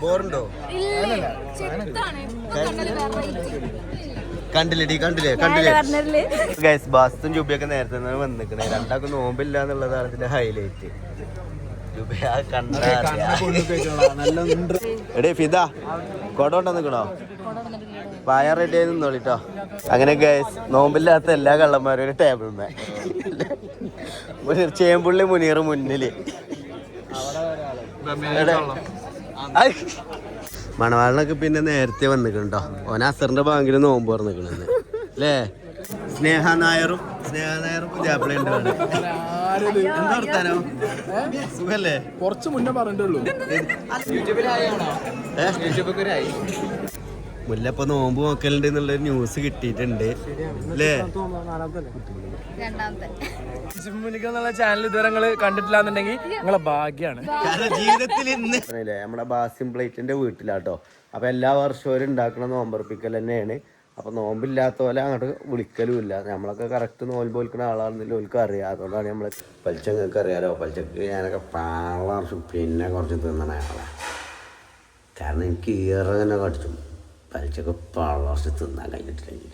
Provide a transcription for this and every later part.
ബോറുണ്ടോ? കണ്ടില്ലേ ഗൈസ്, ബാസ്തും ജുബിയൊക്കെ നേരത്തെ വന്നിക്കണേ. രണ്ടാക്കും നോമ്പില്ല എന്നുള്ളതാണ് ഇതിന്റെ ഹൈലൈറ്റ്. എടേ ഫിദ കൊട കൊണ്ടു നിക്കണോ? പായ റെഡി ആയി നിന്നോളിട്ടോ. അങ്ങനെ ഗൈസ്, നോമ്പില്ലാത്ത എല്ലാ കള്ളന്മാരും ഒരു ടേബിൾമേ, ചേമ്പുള്ളി മുനീർ മുന്നില്. മണവാളിനൊക്കെ പിന്നെ നേരത്തെ വന്നിക്കണോ. ഓന അസറിന്റെ ബാങ്കിൽ നോമ്പ് പറഞ്ഞിക്കണെന്ന് അല്ലേ? സ്നേഹ നായറും പുതിയാപ്പിളുണ്ട്. എന്താ വർത്താനോ? സുഖല്ലേ? കുറച്ച് മുന്നേ പറഞ്ഞിട്ടുള്ളൂ. മുല്ലപ്പ നോമ്പ് നോക്കലുണ്ട് എന്നുള്ളൊരു ന്യൂസ് കിട്ടിയിട്ടുണ്ട് അല്ലേ? ചാനൽ ഇതുവരെ കണ്ടിട്ടില്ലാന്നുണ്ടെങ്കിൽ നിങ്ങളെ ഭാഗ്യാണ്. കാരണം ജീവിതത്തിൽ ഇന്ന് നമ്മുടെ ബാസിം പ്ലേറ്റിന്റെ വീട്ടിലാട്ടോ. അപ്പൊ എല്ലാ വർഷവും ഉണ്ടാക്കുന്ന നോമ്പർപ്പിക്കൽ തന്നെയാണ്. അപ്പൊ നോമ്പില്ലാത്ത പോലെ അങ്ങോട്ട് വിളിക്കലും ഇല്ല. നമ്മളൊക്കെ കറക്റ്റ് നോമ്പ് വിളിക്കുന്ന ആളാണെന്നില്ല ഓൽക്കും അറിയാം. അതുകൊണ്ടാണ് നമ്മള് പലിച്ചങ്ങൾക്ക് അറിയാലോ. പലിച്ചക്ക് ഞാനൊക്കെ പാളം പിന്നെ കുറച്ച് തിന്നണ ആളാണ്. കാരണം എനിക്ക് ഏറെ തന്നെ കടിച്ചു. പലിച്ചൊക്കെ പാളം തിന്നാൻ കഴിഞ്ഞിട്ടില്ലെങ്കിൽ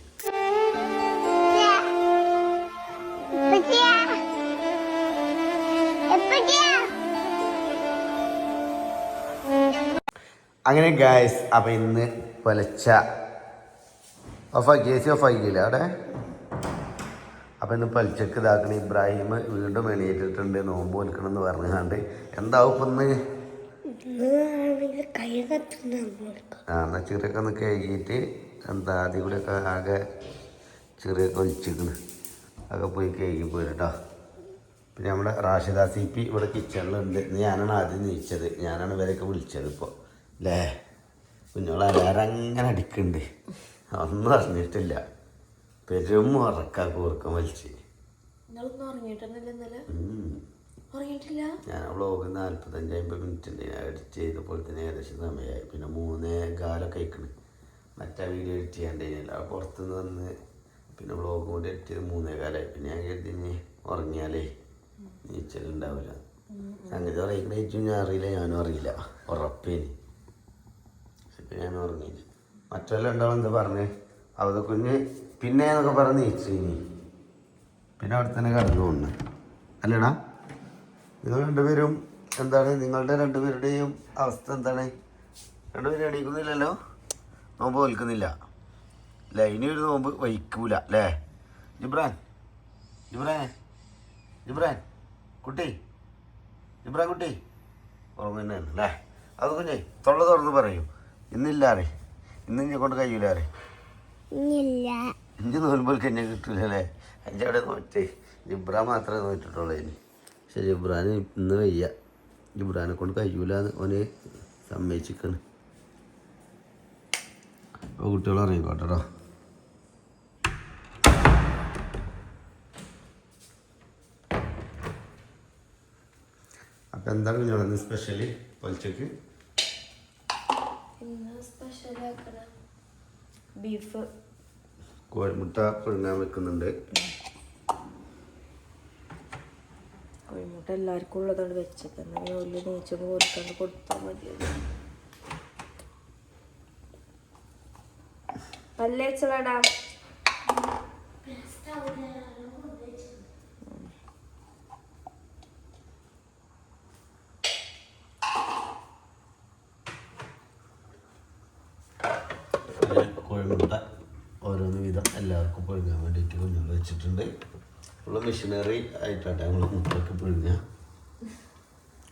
അങ്ങനെ ഗായ്സ്. അപ്പൊ ഇന്ന് പൊലച്ച ഓഫാക്കി, ഓഫാക്കിയില്ല അവിടെ. അപ്പം ഇന്ന് പലിച്ചക്ക് ഇതാക്കണ ഇബ്രാഹിം വീണ്ടും എണീറ്റിട്ടുണ്ട് നോമ്പ് വിൽക്കണം എന്ന് പറഞ്ഞാണ്ട്. എന്താവും ഇപ്പം ഇന്ന്? എന്നാ ചെറിയൊക്കെ ഒന്ന് കഴുകിയിട്ട് എന്താ ആദ്യം കൂടെയൊക്കെ ആകെ ചെറിയൊക്കെ ഒലിച്ചിക്കണ്. അതൊക്കെ പോയി കഴുകി പോയിട്ടോ. പിന്നെ നമ്മുടെ റാഷിദ സി പി ഇവിടെ കിച്ചണിലുണ്ട്. ഞാനാണ് ആദ്യം നീച്ചത്. ഞാനാണ് ഇവരെയൊക്കെ വിളിച്ചത് ഇപ്പോൾ അല്ലേ? കുഞ്ഞോളെ എല്ലാവരും അങ്ങനെ അടിക്കുന്നുണ്ട്. ഒന്നും അറിഞ്ഞിട്ടില്ല. പെരും ഉറക്കാൻ കൂർക്കം വലിച്ച്. ഞാൻ വ്ളോഗ് 45-50 മിനിറ്റ് എഡിറ്റ് ചെയ്തപ്പോൾ തന്നെ ഏകദേശം സമയമായി. പിന്നെ 3:15 കഴിക്കണ്. മറ്റേ വീഡിയോ എഡിറ്റ് ചെയ്യാണ്ടില്ല. പുറത്തുനിന്ന് വന്ന് പിന്നെ വ്ളോഗ് കൂടി എഡിറ്റ് ചെയ്ത് 3:15. പിന്നെ ഞാൻ കരുതി ഉറങ്ങിയാലേ നീച്ചലുണ്ടാവില്ല. സംഗതി ഉറങ്ങിക്കണ ചോദിച്ചു. ഞാൻ അറിയില്ല, ഞാനും അറിയില്ല. ഉറപ്പേനി. ഇപ്പം ഞാൻ ഉറങ്ങിയില്ല. മറ്റെല്ലാം ഉണ്ടാവും എന്താ പറഞ്ഞ് അവത കുഞ്ഞ് പിന്നെ എന്നൊക്കെ പറഞ്ഞ് നീച്ചു. പിന്നെ അവിടെ തന്നെ കടന്നു പോണ് അല്ലേടാ? നിങ്ങൾ രണ്ടുപേരും എന്താണ്? നിങ്ങളുടെ രണ്ടുപേരുടെയും അവസ്ഥ എന്താണ്? രണ്ടുപേരും എണീക്കുന്നില്ലല്ലോ, നോമ്പ് വൽക്കുന്നില്ല അല്ലേ? ഇനി ഒരു നോമ്പ് വഹിക്കൂല അല്ലേ? ജിബ്രാൻ കുട്ടി ഉറങ്ങു തന്നെയാണ് അല്ലേ? അത് കുഞ്ഞേ തൊള്ള തുറന്ന് പറയൂ. ഇന്നില്ലാറേ, ഇന്ന് ഇഞ്ഞെ കൊണ്ട് കഴിയൂലാറേ. ഇഞ്ചി നോൽമ്പോൾക്ക് എന്നെ കിട്ടൂലല്ലേ? അതിൻ്റെ അവിടെ നോറ്റേ ജിബ്രാൻ മാത്രമേ നോറ്റിട്ടുള്ളൂ. ഇനി പക്ഷെ ജിബ്രാന് ഇന്ന് വയ്യ. ജിബ്രാനെ കൊണ്ട് കഴിയൂലെന്ന് ഓന് സമ്മതിച്ചിരിക്കണ്. അപ്പോൾ കുട്ടികൾ ഇറങ്ങിക്കോട്ടോ. അപ്പം എന്താണ് കുഞ്ഞോളന്ന് സ്പെഷ്യല് പൊലിച്ചക്ക്? ബീഫ് കോഴിമുട്ട പുഴുങ്ങാൻ വെക്കുന്നുണ്ട്. കോഴിമുട്ട എല്ലാവർക്കും ഉള്ളതാണ് വെച്ചത്. എന്നാൽ വലിയ നെയ്ച്ചൊക്കെ കൊടുക്കാണ്ട് കൊടുത്താൽ മതിയല്ലോ. പല്ലേച്ചടാ കോഴിമുട്ട ഓരോന്ന് വീതം എല്ലാവർക്കും പുഴുങ്ങാൻ വേണ്ടിയിട്ട് കുഞ്ഞുങ്ങൾ വെച്ചിട്ടുണ്ട്. ഉള്ള മെഷീനറി ആയിട്ടാണ് ഞങ്ങൾ മുട്ടയൊക്കെ പുഴുങ്ങുക.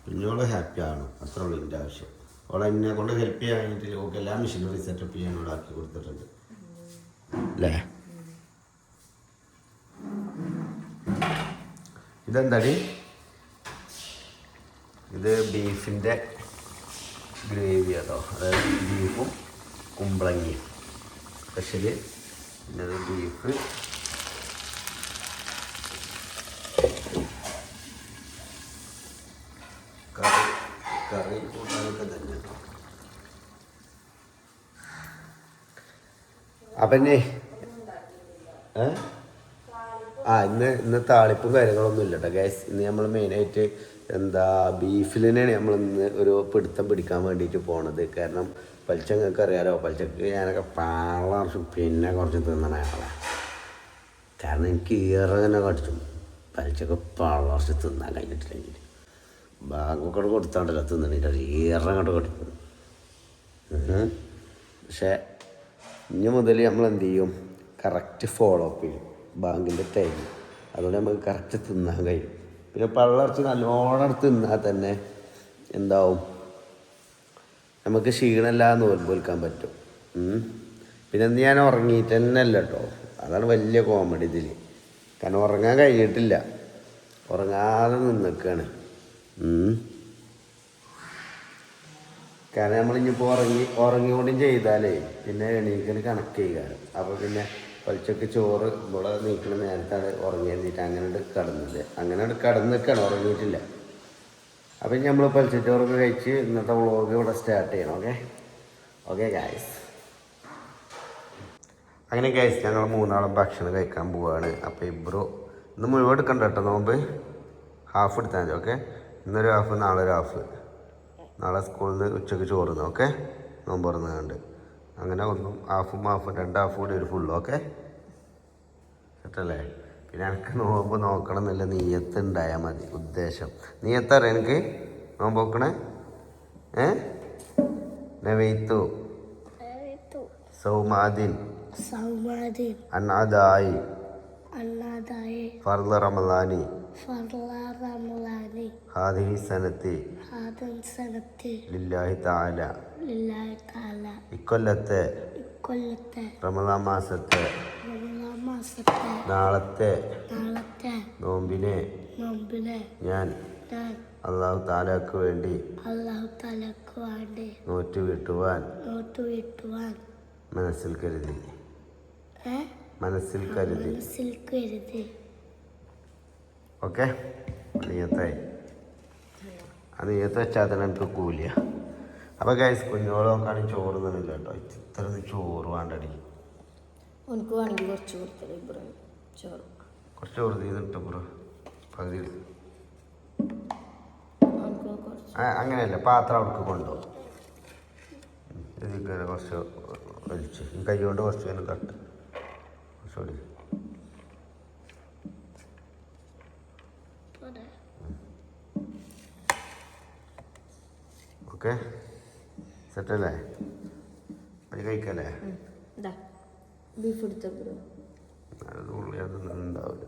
കുഞ്ഞോള് ഹാപ്പിയാണ്, അത്ര ഉള്ളൂ എൻ്റെ ആവശ്യം. അവളെ എന്നെ കൊണ്ട് ഹെൽപ്പ് ചെയ്യാൻ വേണ്ടിയിട്ട് ഓൾക്ക് എല്ലാ മെഷീനറി സെറ്റപ്പ് ചെയ്യാൻ ഇവിടെ ആക്കി കൊടുത്തിട്ടുണ്ട് അല്ലേ? ഇതെന്താടി? ഇത് ബീഫിൻ്റെ ഗ്രേവി കേട്ടോ. അതായത് ബീഫും കുമ്പളങ്ങിയും സ്പെഷ്യല്. പിന്നെ അത് ബീഫ് കറി കൂട്ടാനൊക്കെ തന്നെ. അപ്പം ഇന്ന് താളിപ്പും കാര്യങ്ങളൊന്നും ഇല്ല കേട്ടോ ഗ്യാസ്. ഇന്ന് നമ്മൾ മെയിനായിട്ട് ബീഫിൽ തന്നെയാണ് നമ്മൾ ഇന്ന് ഒരു പിടുത്തം പിടിക്കാൻ വേണ്ടിയിട്ട് പോണത്. കാരണം പലിച്ച നിങ്ങൾക്ക് അറിയാലോ, പലിച്ചക്ക് ഞാനൊക്കെ പാളർച്ചും പിന്നെ കുറച്ച് തിന്നണ ആളാണ്. കാരണം എനിക്ക് ഏറെ തന്നെ കടിച്ചു പലിച്ചൊക്കെ പളർച്ച് തിന്നാൻ കഴിഞ്ഞിട്ടില്ലെങ്കിൽ ബാഗൊക്കെ കൊടുത്താണ്ടല്ലോ തിന്നണില്ല, ഏറെ അങ്ങോട്ട് കടിക്കും. പക്ഷേ ഇനി മുതൽ നമ്മൾ എന്ത് ചെയ്യും, കറക്റ്റ് ഫോളോ അപ്പ് ചെയ്യും ബാങ്കിൻ്റെ ടൈം. അതുകൊണ്ട് നമുക്ക് കറക്റ്റ് തിന്നാൻ കഴിയും. പിന്നെ പള്ളർച്ച് നല്ലോണം തിന്നാൽ തന്നെ എന്താവും, നമുക്ക് ക്ഷീണമില്ലാതെ നോൽക്കാൻ പറ്റും. പിന്നെ ഇന്ന് ഞാൻ ഉറങ്ങിയിട്ട് തന്നെ അല്ല കേട്ടോ, അതാണ് വലിയ കോമഡി ഇതിൽ. കാരണം ഉറങ്ങാൻ കഴിഞ്ഞിട്ടില്ല, ഉറങ്ങാതെ നിൽക്കുകയാണ്. കാരണം നമ്മളിനിപ്പോൾ ഉറങ്ങിക്കൊണ്ടും ചെയ്താലേ പിന്നെ എണീക്കൽ കണക്ക് ചെയ്യാറ്. അപ്പോൾ പിന്നെ പലിച്ചക്ക് ചോറ് ഇവിടെ നീക്കുന്ന നേരത്താണ് ഉറങ്ങി എഴുന്നേറ്റ് അങ്ങനെ കടന്ന് നിൽക്കുകയാണ്, ഉറങ്ങിയിട്ടില്ല. അപ്പം നമ്മൾ പലിച്ചോറൊക്കെ കഴിച്ച് ഇന്നത്തെ വ്ളോഗ് ഇവിടെ സ്റ്റാർട്ട് ചെയ്യണം. Okay guys. അങ്ങനെ ഗായ്സ് ഞങ്ങൾ 3 ആളും ഭക്ഷണം കഴിക്കാൻ പോവുകയാണ്. അപ്പോൾ ഇബ്രോ ഇന്ന് മുഴുവൻ എടുക്കണ്ട കേട്ടോ, നോമ്പ് ഹാഫ് എടുത്താൽ മതി. ഓക്കെ, ഇന്നൊരു ഹാഫ് നാളെ ഒരു ഹാഫ്. നാളെ സ്കൂളിൽ നിന്ന് ഉച്ചയ്ക്ക് ചോറുന്നു. ഓക്കെ, നോമ്പ് തുറന്നുകൊണ്ട് അങ്ങനെ ഒന്നും ഹാഫും 2 ഹാഫ് കൂടി ഒരു ഫുള്ള്. ഓക്കെ സെറ്റല്ലേ? പിന്നെ എനിക്ക് നോമ്പ് നോക്കണം എന്നില്ല, നീയത്ത് ഉണ്ടായാൽ മതി. ഉദ്ദേശം നീയത്തറിയാം എനിക്ക് നോമ്പ് നോക്കണേ. നവൈത്തു സൗമാദിൻ അന്നാദായി ഫർള റമളാനി ഹാദിഹി സനത്തി ലില്ലാഹി തആല ഇക്കൊല്ലത്തെ റമളാൻ മാസത്തെ നാളത്തെ നോമ്പിനെ ഞാൻ അല്ലാഹു തആലക്ക് വേണ്ടി നോറ്റ് വീട്ടുവാൻ മനസ്സിൽ കരുതി. ഓക്കെ, നീയത്തായി. ആ നീയത്ത് വെച്ചാൽ തന്നെ എനിക്ക് കൂലിയ. അപ്പോൾ ഗൈസ് കുഞ്ഞോളെ നോക്കുകയാണെങ്കിൽ ചോറ് തന്നില്ല കേട്ടോ, ഇത്ര ചോറ് വേണ്ടടി. കുറച്ച് ചോറ് ചെയ്തിട്ട് ബ്രോ പകുതി. അങ്ങനെയല്ല, പാത്രം അവർക്ക് കൊണ്ടുപോകും. ഇതിങ്ങനെ കുറച്ച് വലിച്ച് കൈ കൊണ്ട് കുറച്ച് ഇങ്ങനെ കട്ട് കുറച്ചുകൂടി. ഓക്കെ സെറ്റല്ലേ? അത് കഴിക്കല്ലേ? അത് ഉള്ളി അതൊന്നും ഉണ്ടാവില്ല,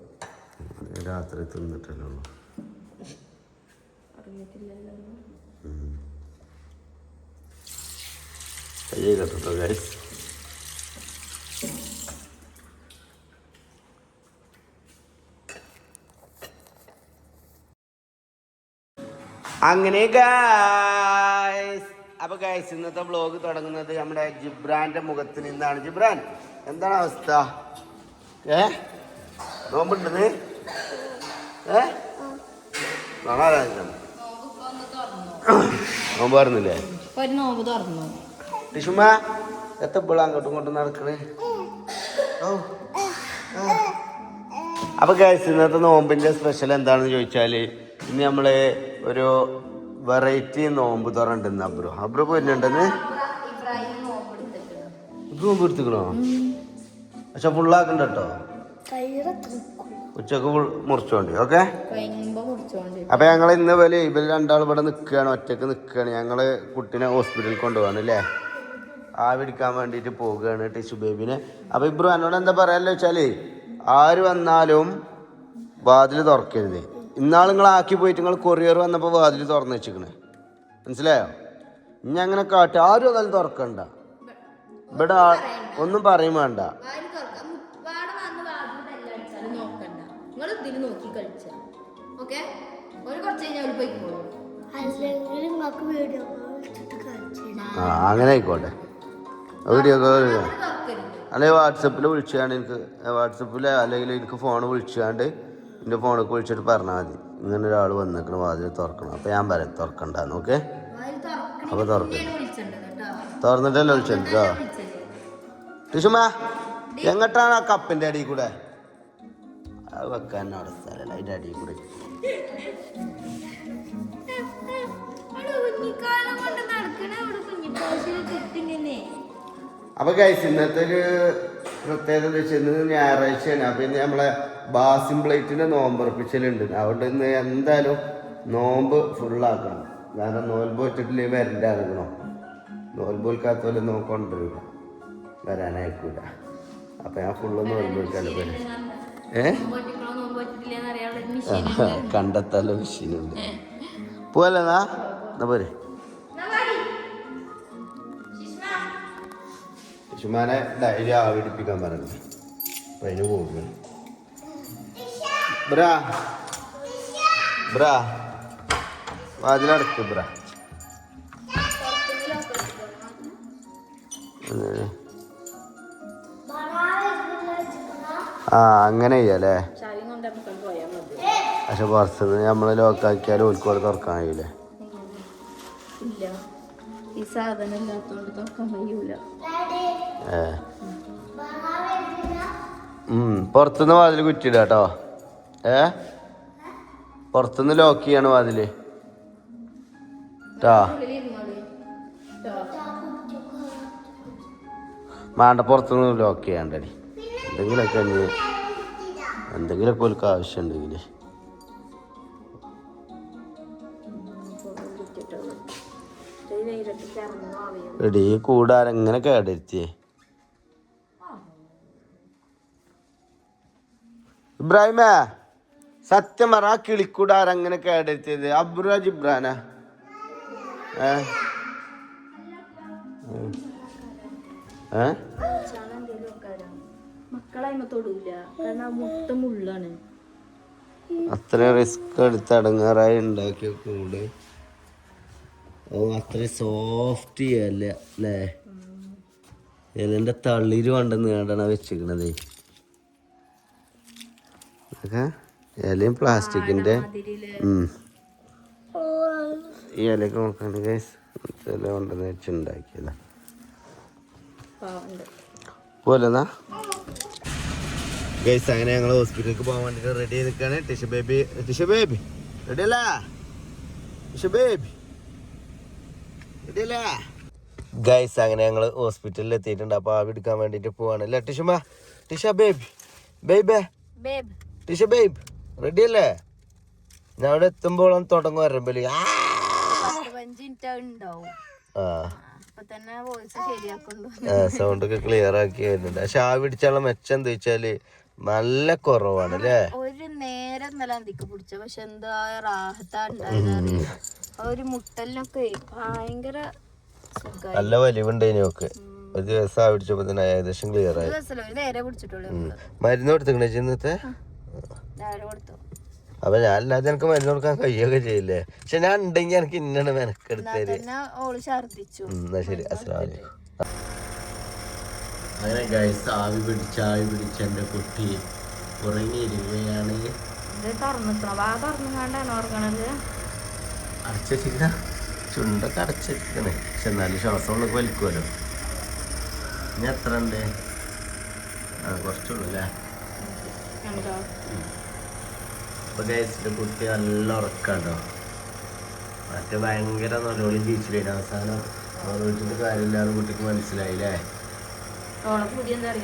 രാത്രി തിന്നിട്ടല്ലേ ഉള്ളൂ. കയ്യേ കേട്ടോ ഗൈസ്. അങ്ങനെ ഗൈസ്, അപ്പോൾ ഗൈസ് ഇന്നത്തെ വ്ളോഗ് തുടങ്ങുന്നത് നമ്മുടെ ജിബ്രാൻ്റെ മുഖത്ത് നിന്നാണ്. ജിബ്രാൻ, എന്താണ് അവസ്ഥ? നോമ്പുണ്ടെന്ന് നോമ്പ് പറഞ്ഞില്ലേ? ടിഷുമ എത്തപ്പോഴും അങ്ങോട്ടും ഇങ്ങോട്ടും നടക്കണേ. അപ്പോൾ ഗൈസ് ഇന്നത്തെ നോമ്പിൻ്റെ സ്പെഷ്യൽ എന്താണെന്ന് ചോദിച്ചാൽ, ഇന്ന് നമ്മൾ ഒരു വെറൈറ്റി നോമ്പ് തുറണ്ടെന്ന് അബ്രോ പോയിട്ടുണ്ടെന്ന്. നോമ്പ് എടുത്തിക്കണോ? പക്ഷെ ഫുള്ളാക്കണ്ട കേട്ടോ, ഉച്ചക്ക് മുറിച്ചോണ്ടി. ഓക്കെ, അപ്പൊ ഞങ്ങൾ ഇന്ന് പോലെ ഇവർ രണ്ടാളും ഇവിടെ നിൽക്കുകയാണ്, ഒറ്റക്ക് നിൽക്കുകയാണ്. ഞങ്ങള് കുട്ടീനെ ഹോസ്പിറ്റലിൽ കൊണ്ടുപോകാണ് അല്ലേ, ആവിടിക്കാൻ വേണ്ടിയിട്ട് പോവുകയാണ് ടിഷു ബേബിനെ. അപ്പൊ ഇബ്രോ എന്നോട് എന്താ പറയാല്ലോ വെച്ചാല്, ആര് വന്നാലും വാതിൽ തുറക്കരുത്. ഇന്നാൾ നിങ്ങൾ ആക്കി പോയിട്ട് നിങ്ങൾ കൊറിയർ വന്നപ്പോൾ വാതിൽ തുറന്ന് വെച്ചിക്കണേ, മനസ്സിലായോ? ഇനി അങ്ങനെ കാട്ടി ആരും അതായാലും തുറക്കണ്ട, ഇവിടെ ഒന്നും പറയും വേണ്ട. അങ്ങനെ ആയിക്കോട്ടെ, വീഡിയോ കോൾ അല്ലെങ്കിൽ വാട്സപ്പിൽ വിളിച്ചാണ്ട് എനിക്ക്, വാട്സപ്പിൽ അല്ലെങ്കിൽ എനിക്ക് ഫോൺ വിളിച്ചാണ്ട് എൻ്റെ ഫോണിൽ വിളിച്ചിട്ട് പറഞ്ഞാൽ മതി, ഇങ്ങനെ ഒരാൾ വന്നിക്കണം വാതിൽ തുറക്കണം. അപ്പോൾ ഞാൻ പറയാം തുറക്കണ്ടെന്ന്. ഓക്കെ, അപ്പോൾ തുറന്നിട്ടല്ലേ വിളിച്ചോ. ടിഷുമ എങ്ങോട്ടാണ് ആ കപ്പിൻ്റെ അടിയിൽ കൂടെ? അത് വെക്കാൻ അവിടെ സ്ഥലമല്ല അതിൻ്റെ അടിയിൽ കൂടെ. അപ്പൊ ഗൈസ് ഇന്നത്തെ ഒരു പ്രത്യേകത എന്താ വെച്ചാൽ ഇന്ന് ഞായറാഴ്ചയാണ്. അപ്പൊ ഇന്ന് നമ്മളെ ബാസിം പ്ലേറ്റിന്റെ നോമ്പ് ഉറപ്പിച്ചലുണ്ട്. അതുകൊണ്ട് ഇന്ന് എന്തായാലും നോമ്പ് ഫുള്ളാക്കണം. കാരണം നോൽമ്പ് വെച്ചിട്ടില്ലെങ്കിൽ വരണ്ട ഇറങ്ങണോ. നോൽമ്പ് വെക്കാത്തോലെ നോക്കൊണ്ടിരില്ല, വരാനായിക്കൂല. അപ്പൊ ഞാൻ ഫുള്ള് നോൽമ്പ് വെക്കാലോ വരും. കണ്ടെത്താലോ മെഷീനുണ്ട്. പോവല്ലെന്നാ എന്നാ പോരെ. ശിശുമാനെ ഡയറി ആവിടിപ്പിക്കാൻ പറഞ്ഞു. അപ്പൊ അതിന് പോകുന്നു. ബ്രാ ബ്രാ വാതിലടക്ക് ബ്രാ. ആ അങ്ങനെ ചെയ്യാല്ലേ. പക്ഷെ പുറത്തുനിന്ന് നമ്മള് ലോക്കാക്കിയാലും ഓൽക്കോട് തുറക്കാൻ കഴിയൂലേ. ഈ സാധനം ഇല്ലാത്തോണ്ട് തുറക്കാൻ കഴിയൂല. പുറത്തുനിന്ന് വാതില് കുറ്റിയിട കേട്ടോ. പുറത്തുനിന്ന് ലോക്ക് ചെയ്യാണ് വാതില് ട്ടോ. വേണ്ട, പുറത്തുനിന്ന് ലോക്ക് ചെയ്യാണ്ടടി. എന്തെങ്കിലുമൊക്കെ ഓൽക്ക് ആവശ്യമുണ്ടെങ്കിൽ. എടീ കൂടാരെങ്ങനെ കേടരുത്തിയേ. ഇബ്രാഹിമേ സത്യം പറ, ആ കിളിക്കൂടാരെങ്ങനെ കേടരുത്തിയത്? അബ്രാ ജിബ്രാനാ? അത്ര റിസ്ക് എടുത്ത് അടങ്ങാറായി ഉണ്ടാക്കിയ കൂട് അത്ര സോഫ്റ്റ് ചെയ്യല്ല അല്ലേ. ഇലന്റെ തളിര് കണ്ടെന്ന് കേട്ടാണ് വെച്ചിരിക്കണത്. ഇലയും പ്ലാസ്റ്റിക്കിന്റെ ഈ ഇലയൊക്കെ നോക്കാണ് ഗൈസ്. ഇല കൊണ്ടെന്ന് വെച്ചുണ്ടാക്കിയതാ പോലെന്നാ ഗൈസ്. അങ്ങനെ ഞങ്ങൾ ഹോസ്പിറ്റലിലേക്ക് പോകാൻ വേണ്ടിട്ട് റെഡി ആയി നിൽക്കാണ്. ടിഷ ബേബി റെഡി അല്ല? ടിഷ ബേബി റെഡി അല്ല ഗൈസ്? അങ്ങനെ ഞങ്ങൾ ഹോസ്പിറ്റലിൽ എത്തിയിട്ടുണ്ട്. അപ്പൊ ആവി എടുക്കാൻ വേണ്ടിട്ട് പോവാണ് അല്ലേ ടിഷുമ? Tisha baby Tisha babe ready അല്ലേ? ഞാൻ അവിടെ എത്തുമ്പോഴും തുടങ്ങും വരമ്പല്. സൗണ്ട് ഒക്കെ ക്ലിയർ ആക്കി വരുന്നുണ്ട്. പക്ഷെ ആവി പിടിച്ചാലുള്ള മെച്ചം എന്താ വെച്ചാല് നല്ല കുറവാണ് അല്ലേ. ഒരു നേരം നിലന്തിക്ക് പിടിച്ച പക്ഷെ എന്താ റാഹത്താണ്ടായി. ഒരു മുട്ടലിനൊക്കെ ഭയങ്കര നല്ല വലിവുണ്ടായിന് ഒക്കെ. ഒരു ദിവസം ആവി പിടിച്ചപ്പോ തന്നെ ഏകദേശം ക്ലിയർ ആയി. മരുന്ന് കൊടുത്തിക്കണേ ഇന്നത്തെ? അപ്പൊ ഞാൻ അല്ലാതെ എനിക്ക് മരുന്ന് കൊടുക്കാൻ കഴിയൊക്കെ ചെയ്യില്ലേ. പക്ഷെ ഞാൻ ഉണ്ടെങ്കിൽ എനിക്ക് ഇന്നാണ് മെനക്കെടുത്തത്. എന്നാ ശരി, അസ്സലാമു. അങ്ങനെ ഗൈസ് ആവി പിടിച്ച് എന്റെ കുട്ടി ഉറങ്ങിയിരിക്കുകയാണ്. അടച്ചിരിക്ക, ചുണ്ടൊക്കെ അടച്ചിരിക്കണേ. പക്ഷെ എന്നാലും ശ്വാസം ഉള്ളൊക്കെ വലിക്കുമല്ലോ. ഇനി എത്ര ഉണ്ട്? കുറച്ചുള്ളൂ അല്ലേ. അപ്പൊ ഗൈസിന്റെ കുട്ടി നല്ല ഉറക്കാണ്ടോ. മറ്റേ ഭയങ്കര നല്ലോളി ബീച്ചിലേന്. അവസാനം ഓരോരുത്തരുടെ കാര്യമില്ലാതെ കുട്ടിക്ക് മനസ്സിലായില്ലേ.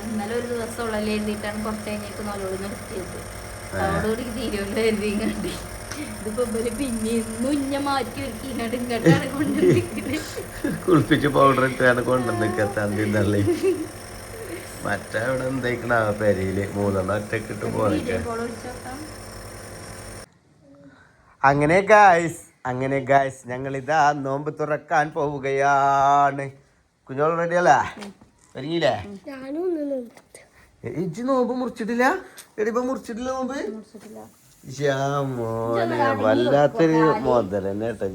ഇന്നലെ ഒരു ദിവസം ഉള്ളല്ലേ എഴുതിയിട്ടാണ് കുറച്ച് കഴിഞ്ഞിട്ട് നല്ലോണം നിർത്തിയത്. അതോടുകൂടി തീരുമല്ലോ എഴുതി കണ്ടി. ഇതിപ്പോ പിന്നെ ഇന്നും ഇഞ്ഞ മാറ്റി ഒരുക്കിങ്ങാണ്ട് ഇങ്ങോട്ടാണ് കൊണ്ടുവന്നിരിക്കുന്നത്. കുളിപ്പിച്ച് പൗഡർ ഇട്ടാണ് കൊണ്ടുവന്നിക്കത്തള്ളി. മറ്റേ ഇവിടെ എന്തായിക്കണ പെരയില് 3 ഒറ്റക്ക് ഇട്ട് പോകാനൊക്കെ. അങ്ങനെ ഗായ്സ് ഞങ്ങളിതാ നോമ്പ് തുറക്കാൻ പോവുകയാണ്. കുഞ്ഞോൾ റെഡി അല്ലേ? ഒരുങ്ങിയില്ലേ? ഇജ്ജ് നോമ്പ് മുറിച്ചിട്ടില്ല? എടിപ്പോ മുറിച്ചിട്ടില്ല നോമ്പ്? മോനെ വല്ലാത്തൊരു മോദര തന്നെ കേട്ടോ.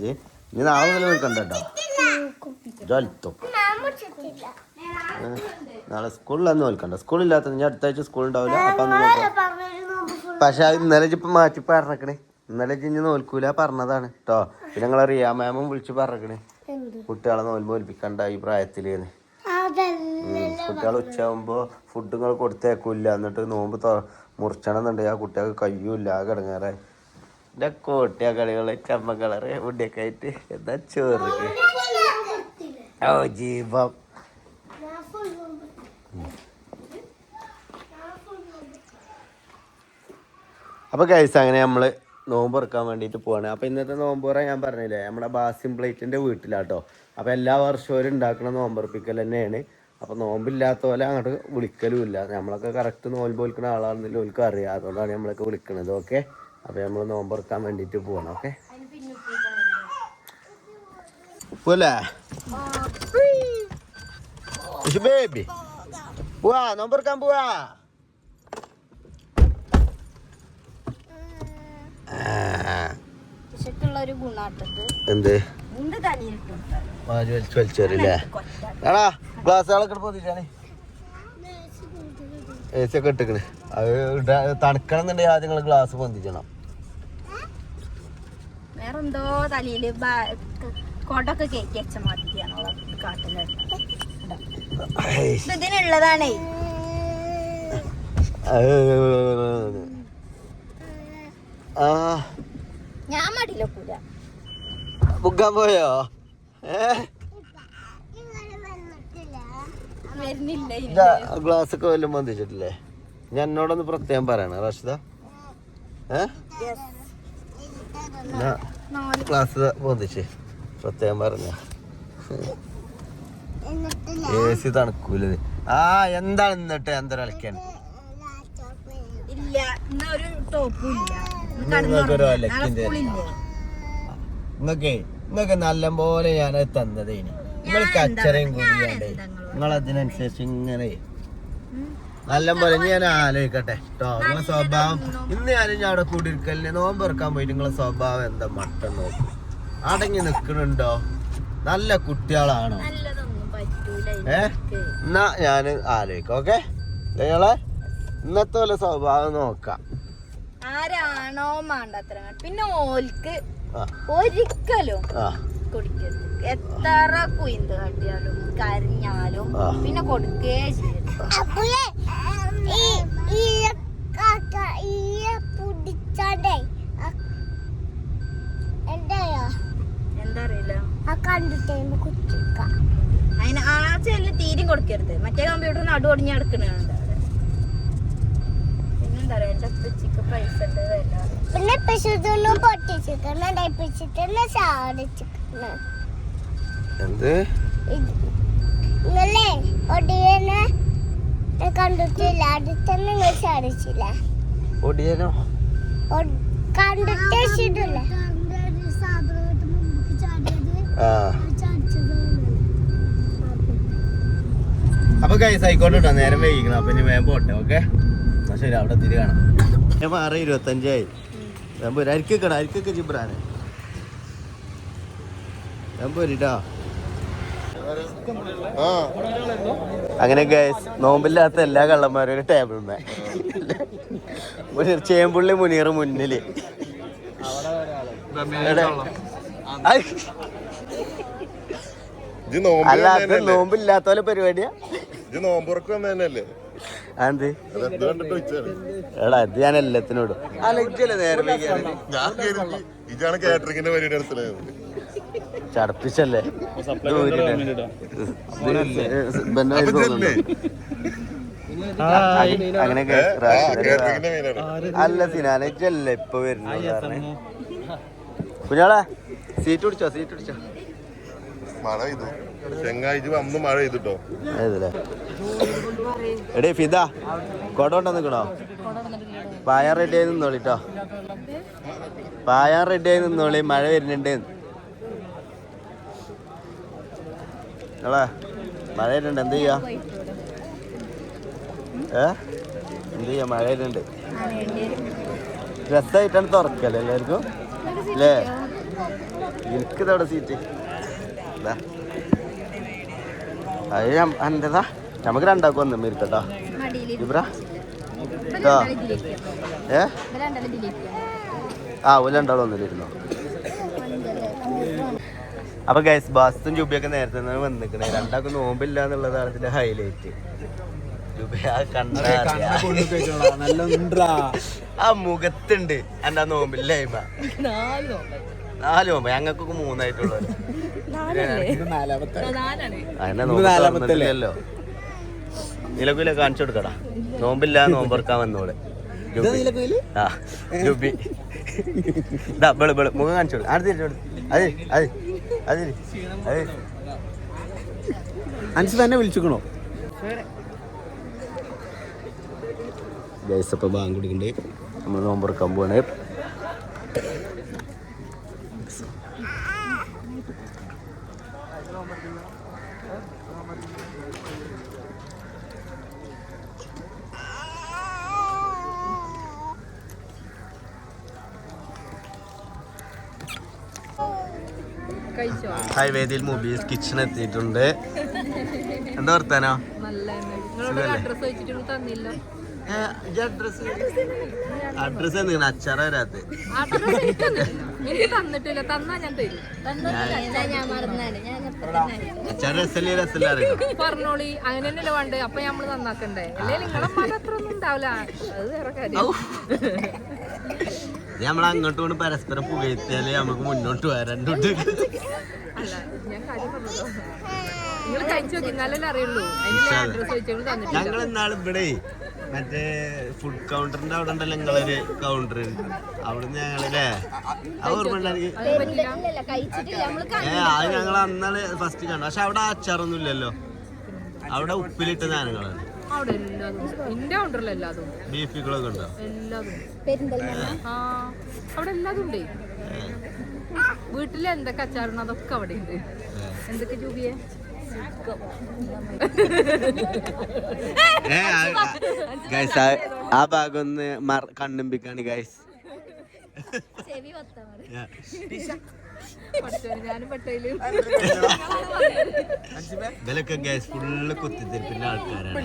ഇനി നാളെ മുതൽ നിൽക്കണ്ടോ ജോലിത്തും. നാളെ സ്കൂളിലൊന്നും നോൽക്കണ്ട. സ്കൂളില്ലാത്ത ഞാൻ അടുത്ത ആഴ്ച സ്കൂൾ ഉണ്ടാവില്ല. അപ്പൊ അന്ന് നോക്കാം. പക്ഷെ അത് ഇന്നലെ ഇപ്പൊ മാറ്റി പറഞ്ഞേക്കണേ. ഇന്നലെ ഇഞ്ഞ് നോൽക്കൂല പറഞ്ഞതാണ് കേട്ടോ. പിന്നെ ഞങ്ങളെ റിയാ മാമും വിളിച്ച് പറഞ്ഞേക്കണേ കുട്ടികളെ നോൽമ്പ് നോൽപ്പിക്കണ്ട ഈ പ്രായത്തില്. കുട്ടികൾ ഉച്ചയാകുമ്പോ ഫുഡ് നിങ്ങൾ കൊടുത്തേക്കൂല്ല. എന്നിട്ട് നോമ്പ് മുറിച്ചണം എന്നുണ്ടെങ്കിൽ ആ കുട്ടികൾക്ക് കഴിയൂല ആ കിടങ്ങാറായി എൻ്റെ കോട്ടിയ കളികള് ചമ്മ കളറ് മുടിയൊക്കെ ആയിട്ട് എന്താ ചോറൊക്കെ ഓ ജീവം. അപ്പോൾ ഗൈസ് അങ്ങനെ നമ്മൾ നോമ്പ് തുറക്കാൻ വേണ്ടിയിട്ട് പോവാണ്. അപ്പോൾ ഇന്നത്തെ നോമ്പ് തുറ ഞാൻ പറഞ്ഞില്ലേ നമ്മുടെ ബാസിം പ്ലേറ്റിൻ്റെ വീട്ടിലാട്ടോ. അപ്പോൾ എല്ലാ വർഷവും ഒരു ഉണ്ടാക്കുന്ന നോമ്പുറപ്പിക്കൽ തന്നെയാണ്. അപ്പോൾ നോമ്പില്ലാത്ത പോലെ അങ്ങോട്ട് വിളിക്കലുമില്ല. നമ്മളൊക്കെ കറക്റ്റ് നോമ്പ് വിളിക്കുന്ന ആളാണെന്നില്ല ഓൽക്ക് അറിയാം. അതുകൊണ്ടാണ് നമ്മളൊക്കെ വിളിക്കുന്നത്. ഓക്കെ, അപ്പോൾ നമ്മൾ നോമ്പ് തുറക്കാൻ വേണ്ടിയിട്ട് പോകണം. ഓക്കെ പോലെ ബേബി പോവാ, നോമ്പ് തുറക്കാൻ പോവാ. എന്ത് വലിച്ചേരില്ലേ ആടാ ഗ്ലാസ്സുകളൊക്കെ പൊതിച്ചാണ് എ സി ഒക്കെ ഇട്ടിക്കണ്. അത് തണുക്കണം എന്നുണ്ടെങ്കിൽ ആദ്യം നിങ്ങൾ ഗ്ലാസ് പൊന്തിച്ചണം. വേറെന്തോ തലയില് കോട്ടൊക്കെ കേക്ക് വെച്ച മാറ്റിയാണ് ഇതിനുള്ളതാണേ. ഞാൻ മടിയില്ല കൂല ബുക്കാൻ പോയോ? ഗ്ലാസ് ഒക്കെ വല്ലതും പൊന്തിച്ചിട്ടില്ലേ? ഞാൻ എന്നോടൊന്ന് പ്രത്യേകം പറയണ റാഷിദ. ഗ്ലാസ് പൊന്തിച്ച് പ്രത്യേകം പറഞ്ഞ എ സി തണുക്കൂല. ആ എന്താണ് എന്നിട്ട് എന്താ കളിക്കാൻ? നിങ്ങൾക്ക് നല്ല പോലെ ഞാനത് തന്നതേന്. നിങ്ങൾക്ക് അച്ചറയും കൂടിയാണ്ടേ നിങ്ങളതിനനുസരിച്ച് ഇങ്ങനെ നല്ല പോലെ ഞാൻ ആലോചിക്കട്ടെ കേട്ടോ. നിങ്ങളെ സ്വഭാവം ഇന്ന് ഞാൻ അവിടെ കൂടിയിരിക്കലിന് നോമ്പ് ഇറക്കാൻ പോയിട്ട് നിങ്ങളെ സ്വഭാവം എന്താ മട്ടം നോക്കും. അടങ്ങി നിക്കണുണ്ടോ? നല്ല കുട്ടികളാണോ? എന്നാ ഞാൻ ആലോചിക്കാം. ഓക്കെ, നിങ്ങളെ ഇന്നത്തെ പോലെ സ്വഭാവം നോക്കാം. ആരാണോ മാണ്ടാത്ര പിന്നെ ഓൽക്ക് ഒരിക്കലും കൊടുക്കരുത്. എത്ര കുയിന്ത് കാട്ടിയാലും കരഞ്ഞാലും പിന്നെ കൊടുക്കേ ചെയ്യരുത്. എന്താ അറിയില്ല അതിന് ആ ചെല്ല് തീരും കൊടുക്കരുത്. മറ്റേ കമ്പ്യൂട്ടർ നടു ഒടിഞ്ഞ് കിടക്കണുണ്ട്. പിന്നെന്താ പറയാ എന്റെ അപ്പച്ചിക്ക് പൈസ പിന്നെ പെശുതൊന്നും പൊട്ടിച്ചിരിക്കണ നിങ്ങളെ ഒടിയനെ കണ്ടിട്ടില്ല. അടുത്തന്നെ നിങ്ങൾ ചാടിച്ചില്ല. ഒടിയനോ കണ്ടിട്ടില്ല. അപ്പൊ ഗൈസ് ആയിക്കോട്ടെ കേട്ടോ, നേരം വൈകിക്കണം. അപ്പൊ ഇനി വേഗം പോട്ടെ. ഓക്കെ ശരി, അവിടെ തിരി കാണാം. ഞാൻ മാറി 25 ഞാൻ പോരാ. അരിക്കക്കണം, അരിക്കൊക്കെ ചിബ്രാന് ഞാൻ പോരിട്ടോ. അങ്ങനെ ഗൈസ് നോമ്പില്ലാത്ത എല്ലാ കള്ളന്മാരും ഒരു ടേബിളിന്മേ ചേമ്പുള്ളി മുനീർ മുന്നില്. അല്ല അത് നോമ്പില്ലാത്തോലെ പരിപാടിയാ. എടാ ഇത് ഞാൻ എല്ലാത്തിനോടും അലച്ചല്ലേ നേരം ചടപ്പിച്ചല്ലേ. അങ്ങനെയൊക്കെ അല്ല സിനാനല്ലേ ഇപ്പൊ വരുന്നത്. കുഞ്ഞാളെ സീറ്റ് പിടിച്ചോ, സീറ്റ് പിടിച്ചോ. മഴ പെയ്തു ചെങ്ങാഴ്ച വന്ന് മഴ പെയ്തിട്ടോ. എടേ ഫിദ കൊടോണ്ട നിക്കണോ? പായാൻ റെഡി ആയി നിന്നോളിട്ടോ, പായാൻ റെഡി ആയി നിന്നോളി, മഴ വരുന്നുണ്ട്. മഴ വരുന്നുണ്ട്. എന്ത് ചെയ്യാ എന്ത് ചെയ്യാ? മഴ വരുന്നുണ്ട്. രസമായിട്ടാണ് തുറക്കല്ലേ എല്ലാവർക്കും അല്ലേ? എനിക്കിതവിടെ സീറ്റ് അത് എന്റെതാ. നമുക്ക് രണ്ടാക്കും ഒന്നും ഇരിക്കട്ടോ ഇബ്രാ. ഒരു രണ്ടാളും ഒന്നിലിരുന്നോ. അപ്പൊ ഗൈസ് ബാസും ജുബിയൊക്കെ നേരത്തെ വന്നിക്കണേ. രണ്ടാക്കും നോമ്പില്ല എന്നുള്ളതാണ് ഇതിന്റെ ഹൈലൈറ്റ്. ആ മുഖത്തുണ്ട് എന്റെ നോമ്പില്ലായ്മ 4 നോമ്പ് ഞങ്ങൾക്കൊക്കെ 3 ആയിട്ടുള്ളൂ ല്ലോ നിലവില കാണിച്ചു കൊടുക്കടാ നോമ്പില്ല നോമ്പറക്കാൻ വന്നോള് ആ ജുബി മുഖം കാണിച്ചു കൊടുക്കും അടുത്ത് തിരിച്ചു അത് അത് അത് അത് അൻസ് തന്നെ വിളിച്ചിക്കണോ ഗൈസ് അപ്പോൾ ബാങ്ക് കൊടുക്കണ്ടേ നമ്മൾ നോമ്പറക്കാൻ പോവാണ് ഹായ് വേദിയിൽ മൊബീസ് കിച്ചൺ എത്തിയിട്ടുണ്ട് എന്താ വർത്താനോ അഡ്രസ് എന്തെങ്കിലും അച്ചാറ വരാത്ത അച്ചാർ രസല്ലേ രസല്ല പറഞ്ഞോളി അങ്ങനെ തന്നെയല്ലേ വേണ്ടേ അപ്പൊ നമ്മള് നന്നാക്കണ്ടേ അല്ലെ നിങ്ങളെ മാത്രം ഒന്നും ഉണ്ടാവില്ല അത് വേറെ കാര്യം നമ്മൾ അങ്ങോട്ടും കൊണ്ട് പരസ്പരം പുകഴ്ത്തിയാലേ നമുക്ക് മുന്നോട്ട് വരാനുണ്ട് അല്ല ഞാൻ കാര്യം പറഞ്ഞതോ നിങ്ങൾ കഴിച്ചു നോക്കി എന്നാലല്ലേ അറിയുള്ളൂ അതിന്റെ അഡ്രസ് ചോദിച്ചു തന്നിട്ടില്ല ഞങ്ങൾ ഇന്നാള് ഇവിടെ മറ്റേ ഫുഡ് കൗണ്ടറിന്റെ അവിടെ ഉണ്ടല്ലോ നിങ്ങളൊരു കൗണ്ടർ അവിടുന്ന് ഞങ്ങളല്ലേ അത് ഓർമ്മ അത് ഞങ്ങൾ അന്നാണ് ഫസ്റ്റ് കണ്ടു പക്ഷെ അവിടെ അച്ചാറൊന്നും ഇല്ലല്ലോ അവിടെ ഉപ്പിലിട്ട സാധനങ്ങളാണ് അവിടെ എല്ലാതും എന്റെ കൗണ്ടറിലെല്ലാതും ബീഫികളൊക്കെ ഉണ്ടോ എല്ലാതും ആ അവിടെ എല്ലാതും ഉണ്ട് വീട്ടില് എന്തൊക്കെ അച്ചാറുണ്ടോ അതൊക്കെ അവിടെ ഉണ്ട് എന്തൊക്കെ ജൂബിയെ ആ ഭാഗം ഒന്ന് കണ്ണുമ്പിക്കാണ് ഗൈസ് ഇവലൊക്കെ ഗൈസ് ഫുള്ള് കുത്തിത്തിരിപ്പിന്റെ ആൾക്കാരാണ്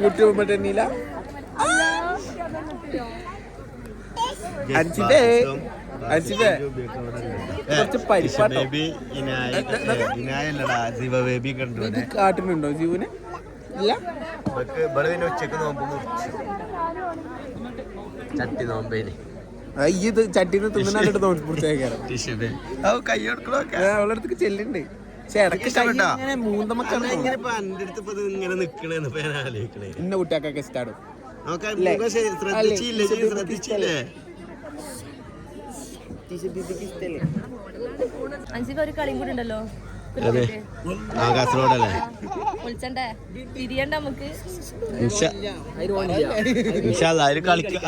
യൂട്യൂബ് മറ്റേ നീല അൻസിബേ അൻസിബേ കുറച്ച് പരിപ്പാട്ടോ ഇത് കാട്ടുന്നുണ്ടോ ജീവന് ഇല്ല ഉച്ചക്ക് നോമ്പ് മുറിച്ചു ചട്ടി നോമ്പേന് ഇത് ചട്ടിന്ന് തിന്നാനായിട്ട് നോക്കി പിടിച്ചേക്കാരം കൈ കൊടുക്കണോ അവളടുത്തേക്ക് ചെല്ലുണ്ട് പക്ഷെ ഇടയ്ക്ക് ഇങ്ങനെ മൂന്നമക്കാണ് ഇങ്ങനെ നിക്കണേന്ന് ഞാൻ ആലോചിക്കണേ ഇന്ന കുട്ടിയൊക്കെ ഇഷ്ടാടും ശ്രദ്ധിച്ചില്ലേ അൻസിബ ഒരു കളിയും കൂടി ഉണ്ടല്ലോ അതെ ആ കാസർഗോഡല്ലേ വിളിച്ചണ്ടേ തിരിയണ്ട നമുക്ക്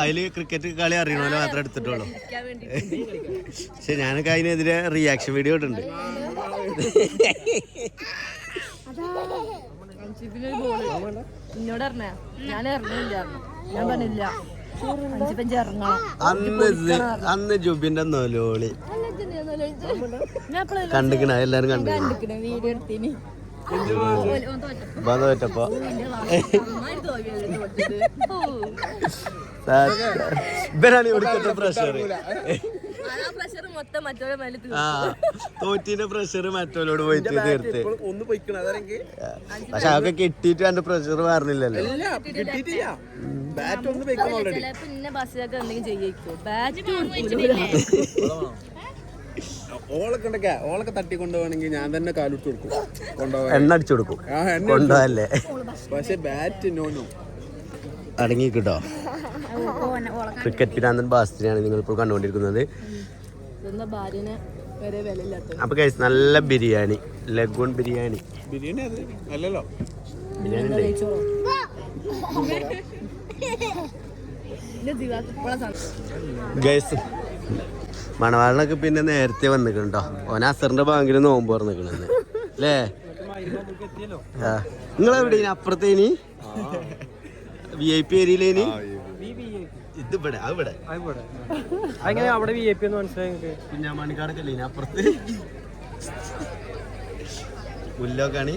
അതില് ക്രിക്കറ്റ് കളി അറിയണമല്ലോ മാത്രമേ എടുത്തിട്ടുള്ളൂ പക്ഷെ ഞാനൊക്കെ അതിനെതിരെ റിയാക്ഷൻ വീഡിയോ ഇട്ടുണ്ട് എന്നോട് പറഞ്ഞ ഞാൻ ഇറങ്ങില്ല ഞാൻ പറഞ്ഞില്ല അന്ന് ജുബിന്റെ നോലോളി കണ്ടിക്കണ എല്ലാരും കണ്ടിക്കണ വീഡിയോ എടുത്തിന് തോറ്റപ്പോ ഇവരാണ് ഇവിടുത്തെ പ്രഷർ തോറ്റിന്റെ പ്രഷർ മറ്റോലോട് പോയിട്ട് തീർത്ത് പക്ഷെ അതൊക്കെ കിട്ടിയിട്ട് എന്റെ പ്രഷർ മാറുന്നില്ലല്ലോ ഓളൊക്കെ തട്ടിക്കൊണ്ടുപോകണമെങ്കിൽ ഞാൻ തന്നെ കാലിട്ട് കൊടുക്കും എണ്ണ അടിച്ചു കൊടുക്കും കൊണ്ടുപോകല്ലേ പക്ഷെ ബാറ്റ് നോനോ അടങ്ങി കിട്ടോ ക്രിക്കറ്റ് പിരാന്തൻ ബാസ്റ്റിനെയാണ് നിങ്ങൾ ഇപ്പോൾ കണ്ടുകൊണ്ടിരിക്കുന്നത്. അപ്പൊ ഗൈസ് നല്ല ബിരിയാണി, ലഗൂൺ ബിരിയാണി അല്ലല്ലോ ഗൈസ്. മണവാളിനൊക്കെ പിന്നെ നേരത്തെ വന്നിട്ടുണ്ടോ, ഓന അസറിന്റെ ബാങ്കിൽ നോമ്പ് പറഞ്ഞിക്കണെന്ന് അല്ലേ? നിങ്ങളെവിടെ അപ്പുറത്തേനി VIP ഏരിയയിലേനി? ഇതിവിടെ അവിടെ അവിടെ VIP എന്ന് മനസ്സിലായി. കുഞ്ഞാമാണിക്കാടൊക്കെ അല്ലേ അപ്പുറത്ത്? ഉല്ലോക്കാണി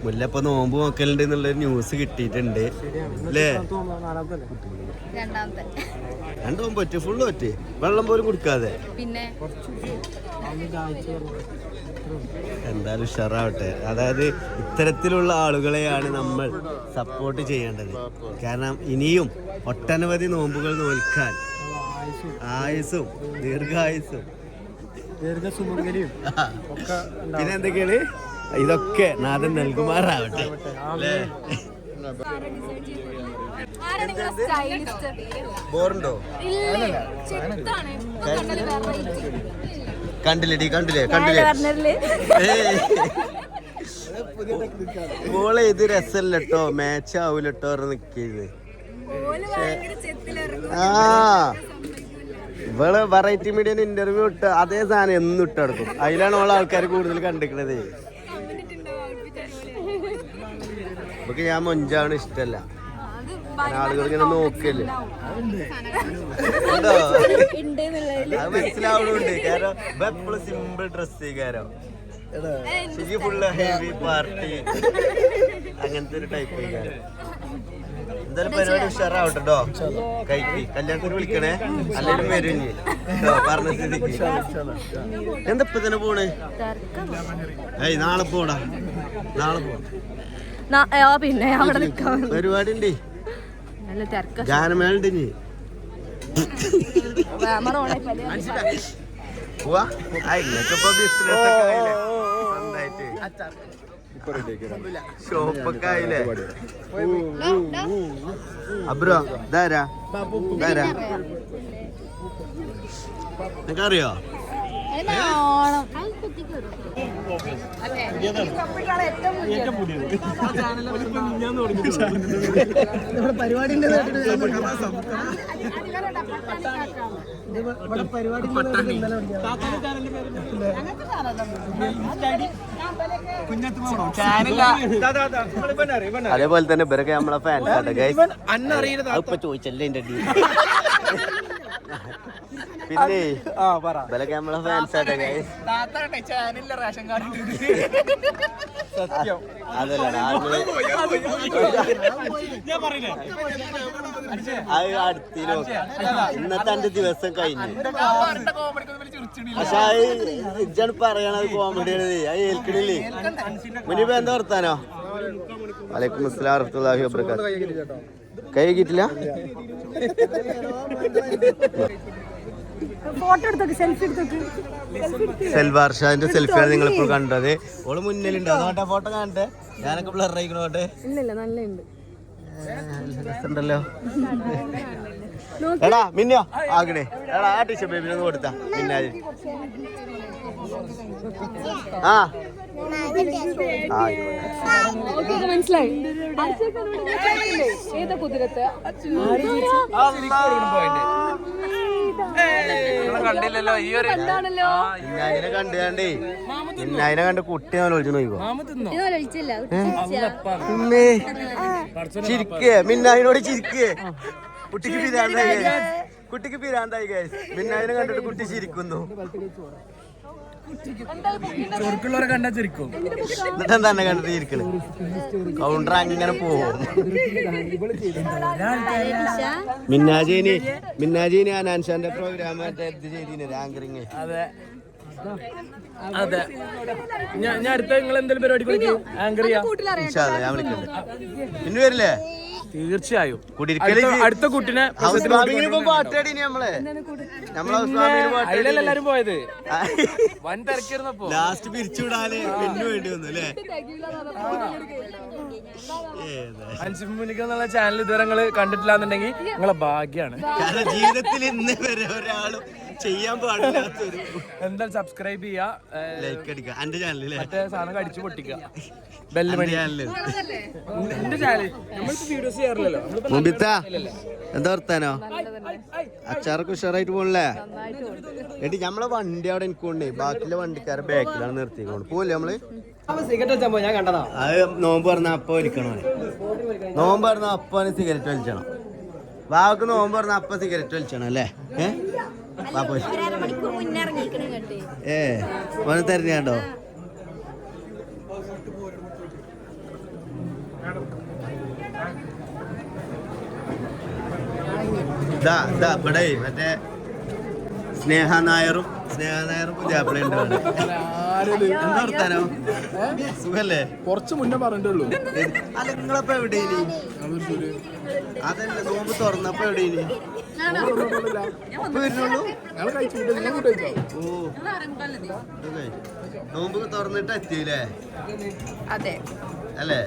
മുല്ലപ്പ നോമ്പ് നോക്കലുണ്ട് എന്നുള്ളൊരു ന്യൂസ് കിട്ടിയിട്ടുണ്ട് അല്ലേ? രണ്ടാമത്തെ 2 നോമ്പ് പറ്റി, ഫുള്ള് പറ്റി, വെള്ളം പോലും കുടിക്കാതെ. പിന്നെ എന്തായാലും ഉഷാറാവട്ടെ. അതായത് ഇത്തരത്തിലുള്ള ആളുകളെയാണ് നമ്മൾ സപ്പോർട്ട് ചെയ്യേണ്ടത്. കാരണം ഇനിയും ഒട്ടനവധി നോമ്പുകൾ നോൽക്കാൻ ആയുസ്സും ദീർഘായുസ്സും പിന്നെ എന്തൊക്കെയാണ് ഇതൊക്കെ നാഥൻ നൽകുമാറാവട്ടെ അല്ലേ? ബോറുണ്ടോ? കണ്ടില്ലേ മോളെ ഇത് രസല്ലട്ടോ, മാച്ച് ആവൂലട്ടോ നിക്കരുത്. ആ ഇവള് വെറൈറ്റി മീഡിയ ഇന്റർവ്യൂ ഇട്ട് അതേ സാധനം എന്നും ഇട്ടെടുക്കും. അതിലാണ് ഓളെ ആൾക്കാർ കൂടുതൽ കണ്ടിക്കണത്. ഇപ്പൊക്കെ ഞാൻ മൊഞ്ചാണ് ഇഷ്ടല്ല, ആളുകൾ ഇങ്ങനെ നോക്കല്ലേ. ഉണ്ടോ? അത് മനസ്സിലാവണുണ്ട്. കാരണം ഇപ്പൊ എപ്പോഴും സിമ്പിൾ ഡ്രസ് കാരണം ശരി, ഫുള്ള് ഹെവി പാർട്ടി അങ്ങനത്തെ ഒരു ടൈപ്പ് കാരണം. എന്തായാലും പരിപാടി ഉഷാറാവട്ടെ കേട്ടോ. കല്യാണത്തിന് വിളിക്കണേ, അല്ലെങ്കിൽ വരും പറഞ്ഞ സ്ഥിതിക്ക്. എന്താ ഇപ്പൊ തന്നെ പോണേ? നാളെ പോടാ, നാളെ പോണം. പിന്നെ അവിടെ പരിപാടി ഉണ്ട്, ഗാനമേളുണ്ട്. ഇനി പോവാ. ഇങ്ങനൊക്കെ ബിസിനസ് ഒക്കെ ആയില്ലേ, സ്വന്തമായിട്ട് ഷോപ്പൊക്കെ ആയില്ലേ. അബ്രോ ഇതാരാ നിനക്കറിയോ? അതേപോലെ തന്നെ ഇവരൊക്കെ നമ്മളെ ഫാൻസ് ഇപ്പൊ ചോദിച്ചല്ലേ എന്റെ ഡീ. പിന്നെ ഇവരൊക്കെ നമ്മളെ ഫാൻസ് ആട്ടെ ഗൈസ്. അതല്ല അത് അടുത്തിലോ ഇന്നത്തെ 5 ദിവസം കഴിഞ്ഞു. പക്ഷെ അത് ഇജ്ജാണ് പറയണത് കോമഡിയാണ്, അത് ഏൽക്കണില്ലേ. മുനിപ്പോ എന്താ വർത്താനോ? വലൈക്കും അസ്സലാം വറഹ്മത്തുള്ളാഹി വബറകാതുഹു. കൈ കിട്ടില്ല. സെൽവാർഷാന്റെ സെൽഫിയാണ് നിങ്ങൾ ഇപ്പോൾ കണ്ടത്. ഓള് മുന്നിലുണ്ടോ? നോട്ടെ ഫോട്ടോ കാണട്ടെ. ഞാനൊക്കെ ബ്ലർ ആയിക്കണോട്ടെ. രസമുണ്ടല്ലോ. എടാ മിന്നോ ആകണേ. എടാ ആ ടീച്ചർ ബേബിനെ ഒന്ന് കൊടുത്താ മിന്നാജ്. ആ മനസ്സിലായി. ഏതാ കുതിരത്ത് കണ്ടില്ലല്ലോ ഈ ഒരു മിന്നാജിനെ കണ്ടേ മിന്നാജിനെ കണ്ട് കുട്ടി വിളിച്ചു നോക്കോ. ചിരിക്കേ മിന്നാജിനോട് ചിരിക്കേ. കുട്ടിക്ക് പിരാന്തായി ഗൈസ്. മിന്നാജിനെ കണ്ടിട്ട് കുട്ടി ചിരിക്കുന്നു. ചോർക്കുള്ളവരെ കണ്ടാ ചിരിക്കും. എന്നിട്ട് എന്താ തന്നെ കണ്ടിട്ട് ചിരിക്കണ്? കൗണ്ടർ അങ്ങനെ പോവും. മിന്നാജീനി അനാൻഷാന്റെ പ്രോഗ്രാം ഇത് ചെയ്തിന് ആങ്കറിങ്. അതെ അതെ, ഞാൻ അടുത്ത നിങ്ങൾ എന്തെങ്കിലും പരിപാടി വിളിക്കും ആങ്കർ ചെയ്യാം. ഞാൻ വിളിക്കണ്ട്. പിന്നെ വരില്ലേ? തീർച്ചയായും. അടുത്ത കുട്ടിനെ പാട്ടാടി എല്ലാരും പോയത് വൻ തിരക്കിരുന്നപ്പോ ലാസ്റ്റ് പിരിച്ചുവിടാന് പെണ്ണു വേണ്ടി വന്നു അല്ലേ? 5 മണിക്ക് എന്നുള്ള ചാനൽ ഇതുവരെ നിങ്ങള് കണ്ടിട്ടില്ല എന്നുണ്ടെങ്കിൽ നിങ്ങളെ ഭാഗ്യാണ്. കാരണം ജീവിതത്തിൽ ഇന്ന് വരെ ഒരാളും ചെയ്യാൻ പാടില്ലാത്തൊരു എന്തായാലും സബ്സ്ക്രൈബ് ചെയ്യാ, ലൈക്ക് അടിക്കുക. എന്റെ ചാനലിൽ മറ്റേ സാധനം അടിച്ചു പൊട്ടിക്കുക, ബെല്ല് മണി. എന്റെ ചാനൽ നമ്മളിപ്പോ വീഡിയോസ് ചെയ്യാറില്ലല്ലോ. എന്താ വർത്താനോ? അച്ചാറൊക്കെ ഉഷാറായിട്ട് പോണല്ലേ? എടി നമ്മളെ വണ്ടി അവിടെ എനിക്കൊണ്ടേ, ബാക്കിയുള്ള വണ്ടിക്കാരെ ബാക്കിലാണ് നിർത്തിക്കൊണ്ട് പോലെ നമ്മള്. അത് നോമ്പ് പറഞ്ഞ അപ്പൊ വലിക്കണോ? നോമ്പ് പറഞ്ഞ അപ്പാണ് സിഗരറ്റ് വലിച്ചണം. വാക്ക് നോമ്പ് പറഞ്ഞ അപ്പ സിഗരറ്റ് വലിച്ചണം അല്ലേ? ഓനെ തരുന്നുണ്ടോ? ഇവിടെ മറ്റേ സ്നേഹ നായറും പുതിയാപ്പിളുണ്ട് എന്താ വർത്താനോ സുഖല്ലേ? കുറച്ച് മുന്നേ പറഞ്ഞിട്ടുള്ളൂ. അല്ല നിങ്ങളപ്പോ എവിടെയാണ്? അതല്ല നോമ്പ് തുറന്നപ്പോ എവിടെയാണ്? വരുന്നുള്ളൂ. ഓ നോമ്പ് തുറന്നിട്ട് എത്തിയില്ലേ? അതെ അല്ലേ?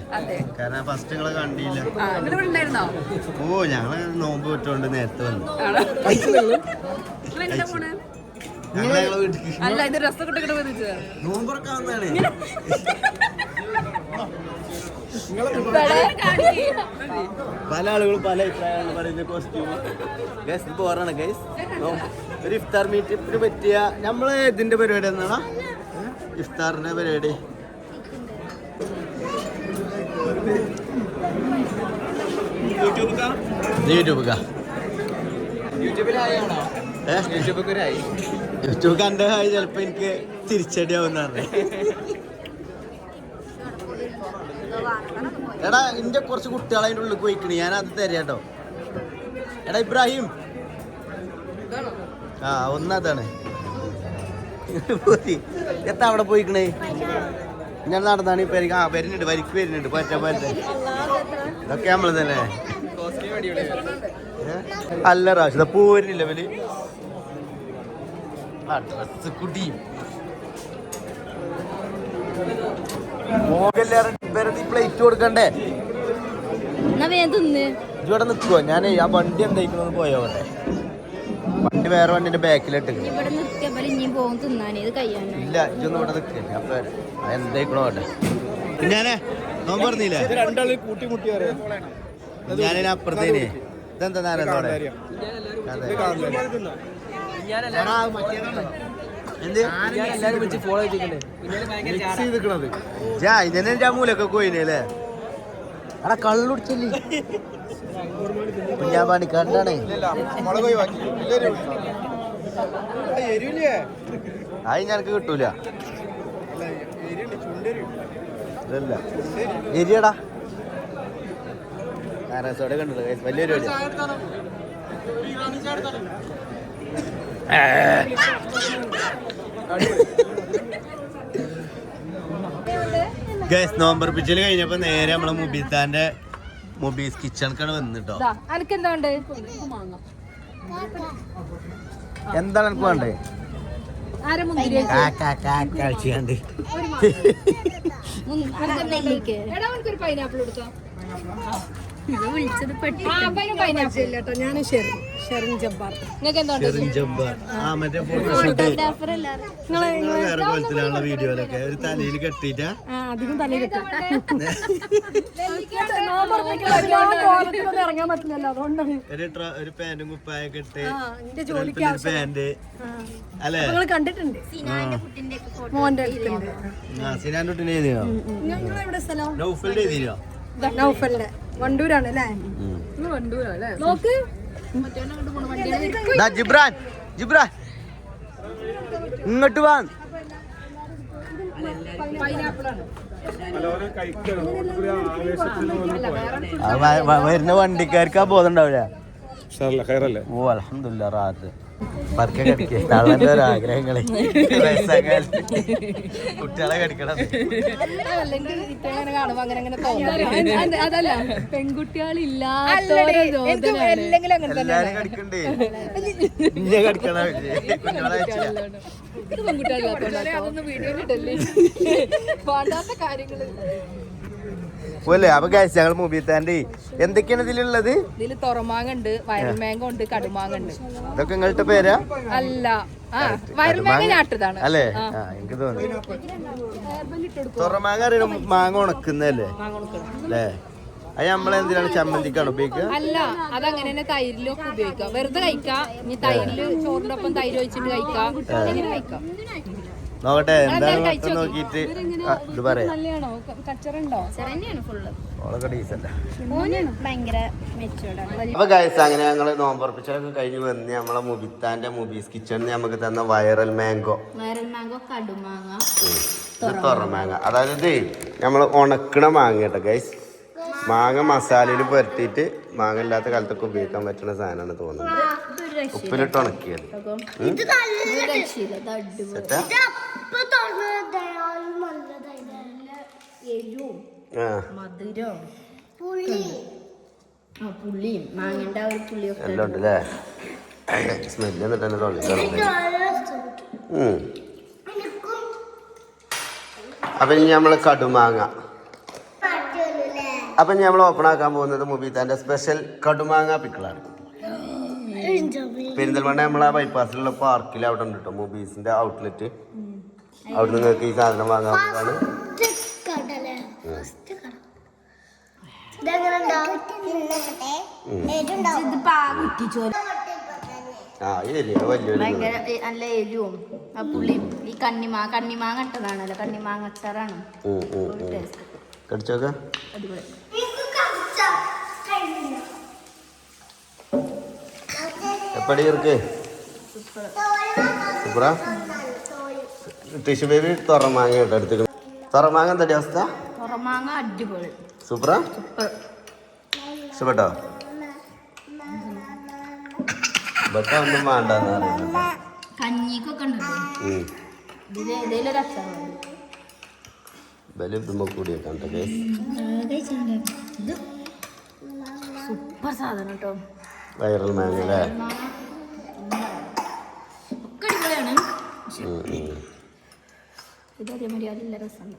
കാരണം ഫസ്റ്റ് നിങ്ങളെ കണ്ടില്ല. ഓ ഞങ്ങള് നോമ്പ് വിട്ടുകൊണ്ട് നേരത്തെ വന്നു. ഞങ്ങളെ വീട്ടിൽ അല്ല ഇത് രസം നോമ്പുറക്കാൻ വന്നാണ്. പല ആളുകളും പല അഭിപ്രായമാണ് പറയുന്നത്. കോസ്റ്റ്യൂം ഗൈസ് ബോറാണ് ഗൈസ്. ഒരു ഇഫ്താർ മീറ്റിന് പറ്റിയ നമ്മള് ഇതിന്റെ പരിപാടി എന്നാണ് ഇഫ്താറിന്റെ പരിപാടി. യൂട്യൂബ് കണ്ട ചിലപ്പോ എനിക്ക് തിരിച്ചടിയാവുന്ന എടാ ഇന്റെ കുറച്ച് കുട്ടികളെ അതിൻ്റെ ഉള്ളിൽ പോയിക്കണേ, ഞാൻ അത് തരാട്ടോ. എടാ ഇബ്രാഹിം ആ ഒന്നതാണ് എത്താ അവിടെ പോയിക്കണേ. ഞാൻ നടന്നാണ് ഇപ്പൊ വരുന്നുണ്ട്, വരിക്ക് വരുന്നുണ്ട്. ഇതൊക്കെ നമ്മള് തന്നെ അല്ല റാഷിദ പോരുന്നില്ല ഇവല്. ആ ഡ്രസ് കുട്ടി പ്ലേറ്റ് കൊടുക്കണ്ടേ? ഇവിടെ നിൽക്കുവോ? ഞാൻ ആ വണ്ടി എന്തായിക്കണോന്ന് പോയോട്ടെ. വണ്ടി വേറെ വണ്ടിന്റെ ബാക്കിലിട്ട് ഇല്ല ഇതൊന്നും ഇവിടെ നിൽക്കേ. അപ്പൊ എന്തായിക്കണോട്ടെ. ഞാനേ നോമ്പ് പറഞ്ഞില്ലേ? രണ്ടാള് കൂട്ടിമുട്ടി ഞാനതിന് അപ്പുറത്തേനെ ഇതെന്താ നാരത്തോടെ ഇതിനെ മൂലൊക്കെ പോയിനല്ലേ? എടാ കള്ളുടിച്ചല്ലേ ഞാൻ പണിക്കാരനാണ്. അത് ഞനക്ക് കിട്ടൂല. ഇതല്ല എരിയടാ നാരായണ കണ്ടല്ലോ വലിയൊരു വഴി. ഗൈസ് നോമ്പർ പിച്ചല് കഴിഞ്ഞപ്പോ നേരെ നമ്മളെ മുബീത്താന്റെ മുബീസ് കിച്ചണിക്കാണ് വന്നിട്ടോ. എന്താണ് എനിക്ക് വേണ്ടേ? കഴിച്ചാണ്ട് പൈനാപ്പിൾ എടുത്തോ. വീഡിയോയിലൊക്കെ ഒരു തലയിൽ കെട്ടിട്ടാ ഇറങ്ങാൻ പറ്റില്ലല്ലോ, അതുകൊണ്ടാണ് ഒരു പാന്റും കുപ്പായൊക്കെ ഇട്ട് പാന്റ് അല്ലേ കണ്ടിട്ടുണ്ട്. സിനാൻ കുട്ടിനെ എഴുതിയോ? നൗഫലിന്റെ എഴുതിയോ? നൗഫലിന്റെ വണ്ടൂരാണ് അല്ലേ? നോക്ക് ജിബ്രാൻ ജിബ്രാൻ ഇങ്ങോട്ട് വാ. വരുന്ന വണ്ടിക്കാർക്ക് ആ ബോധം ഉണ്ടാവില്ല. ഓ അൽഹംദുലില്ലാ റാഹത്ത് പതുക്കെ കടിക്കേ. തള്ളന്റെ ഒരു ആഗ്രഹങ്ങളെ കുട്ടികളെ കടിക്കണം. അതല്ല പെൺകുട്ടികളില്ലാത്ത എല്ലാരും കടിക്കണ്ടേ? ഇന്നെ കടിക്കണം കുഞ്ഞോളെ പോലെ. അപ്പൊ ഗൈസ് ഞങ്ങൾ മുബീത്താന്റെ എന്തൊക്കെയാണ് ഇതിലുള്ളത്? ഇതില് തുറമാങ്ങ ഉണ്ട്, വയൽ മാങ്ങ ഉണ്ട്, കടുമാങ്ങ ഉണ്ട്. ഇതൊക്കെ നിങ്ങളുടെ പേരാ? അല്ല വയൽ മാങ്ങ ഞാട്ടതാണ് അല്ലേ? എനിക്ക് തോന്നി തുറമാങ്ങ അറിയണം. മാങ്ങ ഉണക്കുന്നല്ലേ അല്ലേ? അത് നമ്മളെന്തിനാണ് ചമ്മന്തിക്കാണ് ഉപയോഗിക്കുക? അല്ല അതങ്ങനെ തന്നെ തൈരിലൊക്കെ ഉപയോഗിക്കാം. വെറുതെ കഴിക്കാം. ഇനി തൈരില് ചോറിന്റെ ഒപ്പം തൈര് ഒഴിച്ചിട്ട് കഴിക്കാം. എങ്ങനെ കഴിക്കാം നോക്കട്ടെ എന്താണ് നോക്കിട്ട് ഇത് പറയാം. അപ്പൊ ഗൈസ് അങ്ങനെ ഞങ്ങള് നോമ്പുറപ്പിച്ചൊക്കെ കഴിഞ്ഞ് വന്ന് നമ്മളെ മുബിത്താന്റെ മുബീസ് കിച്ചണിന് നമുക്ക് തന്ന വൈറൽ മാംഗോ കടുമാങ്ങ ഇത് തുറമാങ്ങ. അതായത് നമ്മൾ ഉണക്കണ മാങ്ങ കേട്ടോ ഗൈസ്. മാങ്ങ മസാലയിൽ പുരട്ടിയിട്ട് മാങ്ങ ഇല്ലാത്ത കാലത്തൊക്കെ ഉപയോഗിക്കാൻ പറ്റുന്ന സാധനമാണ് തോന്നുന്നത്. ഉപ്പിലിട്ട് ഉണക്കിയത് സെറ്റാ. മധുരം പുള്ളിയും മാങ്ങന്റെ ആ ഒരു പുള്ളിയൊക്കെ എല്ലാം ഉണ്ട് അല്ലേ. സ്മെല്ല് എന്നിട്ട് തന്നെ തൊള്ളിക്കണം. അപ്പൊ ഇനി നമ്മള് കടുമാങ്ങ. അപ്പൊ ഇനി നമ്മൾ ഓപ്പൺ ആക്കാൻ പോകുന്നത് മുബീത്താന്റെ സ്പെഷ്യൽ കടുമാങ്ങ പിക്കിളാണ്. പെരിന്തൽമണ്ണ നമ്മളെ ബൈപ്പാസിലുള്ള പാർക്കിൽ അവിടെ ഉണ്ട് കേട്ടോ മുബീസിന്റെ ഔട്ട്ലെറ്റ്. അവിടെ നിങ്ങൾക്ക് ഈ സാധനം വാങ്ങാവുന്നതാണ്. നല്ല എരിവും ആ പുള്ളിയും ഈ കണ്ണിമാങ്ങ ഇട്ടതാണല്ലോ. കണ്ണിമാങ്ങ അച്ചാറാണ്. കടിച്ചോക്ക അടിപൊളി. എപ്പടി ഇருக்கு സൂപ്പറാ. ടിഷ്യൂ ബേബി തുറമാങ്ങ കേട്ടോ എടുത്തിട്ട്. തുറമാങ്ങ എന്താ അവസ്ഥ? തുറമാങ്ങ അടിപൊളി. സൂപ്പറാ. ഇഷ്ടപ്പെട്ടോ? ഇതൊക്കെ ഒന്നും വേണ്ടെന്ന് പറയുന്നത്. കഞ്ഞിക്കൊക്കെ ഉണ്ടല്ലോ ഇതിലൊരു അച്ചാറാണ്. കൂടിയൊക്കെ സൂപ്പർ സാധനം കേട്ടോ. വൈറൽ മാങ്ങ അല്ലേ. ഒക്കെ അടിപൊളിയാണ്. ഇത് അതേമാതിരി അതില്ല രസമുണ്ട്.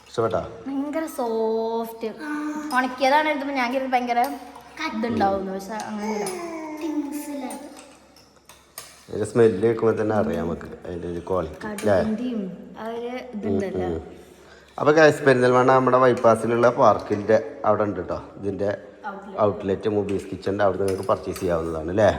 ഇഷ്ടപ്പെട്ടോ? ഭയങ്കര സോഫ്റ്റ്. ഉണക്കിയതാണ് എടുത്തപ്പോ ഞാൻ കരുതി ഭയങ്കര ഇതുണ്ടാവുന്നു. പക്ഷെ അങ്ങനെയല്ല. അതിന്റെ സ്മെല്ല് കേൾക്കുമ്പോൾ തന്നെ അറിയാം നമുക്ക് അതിന്റെ ഒരു ക്വാളിറ്റി അല്ലേ. അപ്പൊ ഗൈസ് പെരിന്തൽമണ്ണ നമ്മുടെ ബൈപ്പാസിലുള്ള പാർക്കിന്റെ അവിടെ ഉണ്ട് കേട്ടോ ഇതിന്റെ ഔട്ട്ലെറ്റ് മുബീസ് കിച്ചന്റെ അവിടെ നിങ്ങൾക്ക് പർച്ചേസ് ചെയ്യാവുന്നതാണ് അല്ലേ.